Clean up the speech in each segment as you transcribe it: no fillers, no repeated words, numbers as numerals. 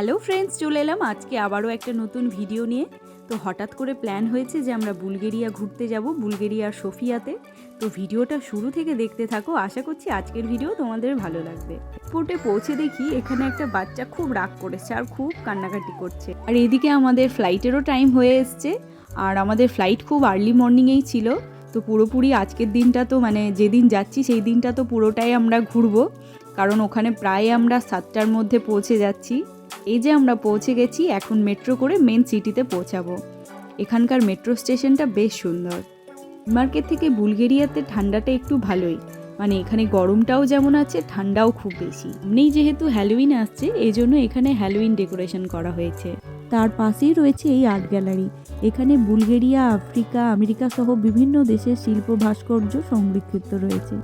Hello friends, চলে এলাম আজকে আবারও একটা নতুন ভিডিও নিয়ে। তো হঠাৎ করে প্ল্যান হয়েছে যে আমরা বুলগেরিয়া ঘুরতে যাব, বুলগেরিয়ার সোফিয়াতে। তো ভিডিওটা শুরু থেকে দেখতে থাকো, আশা করছি আজকের ভিডিও তোমাদের ভালো লাগবে। এয়ারপোর্টে পৌঁছে দেখি এখানে একটা বাচ্চা খুব রাগ করেছে আর খুব কান্নাকাটি করছে। আর এদিকে আমাদের ফ্লাইটেরও টাইম হয়ে এসছে, আর আমাদের ফ্লাইট খুব আর্লি মর্নিংয়েই ছিল। তো পুরোপুরি আজকের দিনটা তো যেদিন যাচ্ছি সেই দিনটা তো পুরোটাই আমরা ঘুরবো, কারণ ওখানে প্রায় আমরা 7টার মধ্যে পৌঁছে যাচ্ছি। এই যে আমরা পৌঁছে গেছি, এখন মেট্রো করে মেন সিটিতে পৌঁছাবো। এখানকার মেট্রো স্টেশনটা বেশ সুন্দর। মার্কেট থেকে বুলগেরিয়াতে ঠান্ডাটা একটু ভালোই, এখানে গরমটাও যেমন আছে, ঠান্ডাও খুব বেশি। এমনিই যেহেতু হ্যালোউইন আসছে, এই জন্য এখানে হ্যালোউইন ডেকোরেশন করা হয়েছে। তার পাশেই রয়েছে এই আর্ট গ্যালারি। এখানে বুলগেরিয়া, আফ্রিকা, আমেরিকা সহ বিভিন্ন দেশের শিল্প ভাস্কর্য সংরক্ষিত রয়েছে।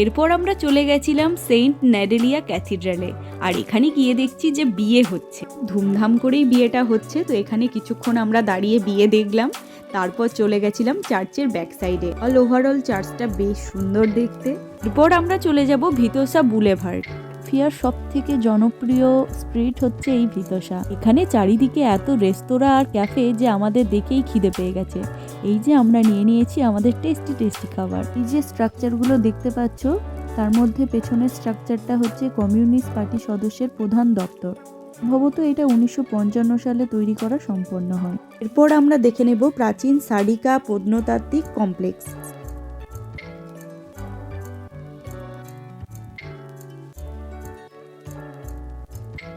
এরপর আমরা চলে গেছিলাম সেন্ট নেডেলিয়া ক্যাথিড্রালে, আর এখানে গিয়ে দেখছি যে বিয়ে হচ্ছে, ধুমধাম করেই বিয়েটা হচ্ছে। তো এখানে কিছুক্ষণ আমরা দাঁড়িয়ে বিয়ে দেখলাম, তারপর চলে গেছিলাম চার্চের ব্যাক সাইডে। ওভারঅল চার্চটা বেশ সুন্দর দেখতে। এরপর আমরা চলে যাব ভিতোসা বুলেভার্ড। ফিয়ার সব থেকে জনপ্রিয় স্ট্রিট হচ্ছে এই ভিতোসা। এখানে চারিদিকে এত রেস্তোরাঁ আর ক্যাফে যে আমাদের দেখেই খিদে পেয়ে গেছে। এই যে আমরা নিয়ে নিয়েছি আমাদের টেস্টি টেস্টি খাবার। এই যে স্ট্রাকচারগুলো দেখতে পাচ্ছ, তার মধ্যে পেছনের স্ট্রাকচারটা হচ্ছে কমিউনিস্ট পার্টি সদস্যের প্রধান দপ্তর। সম্ভবত এটা 1955 সালে তৈরি করা সম্পন্ন হয়। এরপর আমরা দেখে নেব প্রাচীন সারিকা প্রত্নতাত্ত্বিক কমপ্লেক্স।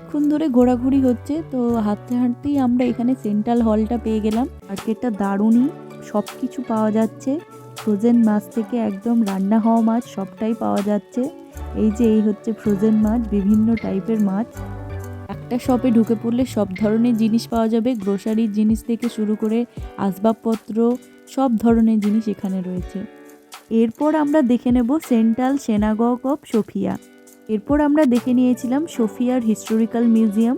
অনেকক্ষণ ধরে ঘোরাঘুরি হচ্ছে, তো হাঁটতে হাঁটতেই আমরা এখানে সেন্ট্রাল হলটা পেয়ে গেলাম। মার্কেটটা দারুণই, সব কিছু পাওয়া যাচ্ছে। ফ্রোজেন মাছ থেকে একদম রান্না হওয়া মাছ সবটাই পাওয়া যাচ্ছে। এই হচ্ছে ফ্রোজেন মাছ, বিভিন্ন টাইপের মাছ। একটা শপে ঢুকে পড়লে সব ধরনের জিনিস পাওয়া যাবে, গ্রোসারির জিনিস থেকে শুরু করে আসবাবপত্র, সব ধরনের জিনিস এখানে রয়েছে। এরপর আমরা দেখে নেব সেন্ট্রাল সিনাগগ অফ সোফিয়া। এরপর আমরা দেখে নিয়েছিলাম সোফিয়ার হিস্টোরিক্যাল মিউজিয়াম।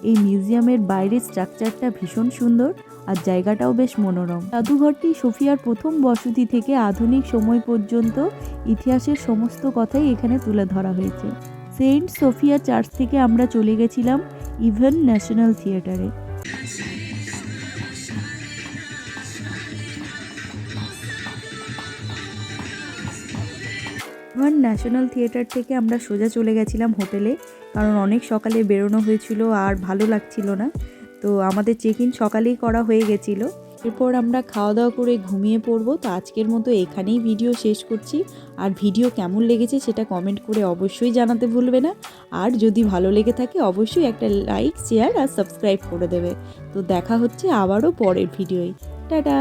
এই মিউজিয়ামের বাইরের স্ট্রাকচারটা ভীষণ সুন্দর আর জায়গাটাও বেশ মনোরম। জাদুঘরটি সোফিয়ার প্রথম বসতি থেকে আধুনিক সময় পর্যন্ত ইতিহাসের সমস্ত কথাই এখানে তুলে ধরা হয়েছে। সেন্ট সোফিয়া চার্চ থেকে আমরা চলে গেছিলাম ইভেন ন্যাশনাল থিয়েটারে। ন্যাশনাল থিয়েটার থেকে আমরা সোজা চলে গেছিলাম হোটেলে, কারণ অনেক সকালে বেরোনো হয়েছিল আর ভালো লাগছিল না। তো আমাদের চেক ইন সকালেই করা হয়ে গেছিল। এরপর আমরা খাওয়া দাওয়া করে ঘুমিয়ে পড়বো। তো আজকের মতো এখানেই ভিডিও শেষ করছি। আর ভিডিও কেমন লেগেছে সেটা কমেন্ট করে অবশ্যই জানাতে ভুলবে না। আর যদি ভালো লেগে থাকে অবশ্যই একটা লাইক, শেয়ার আর সাবস্ক্রাইব করে দেবে। তো দেখা হচ্ছে আবারও পরের ভিডিওয়। টাটা।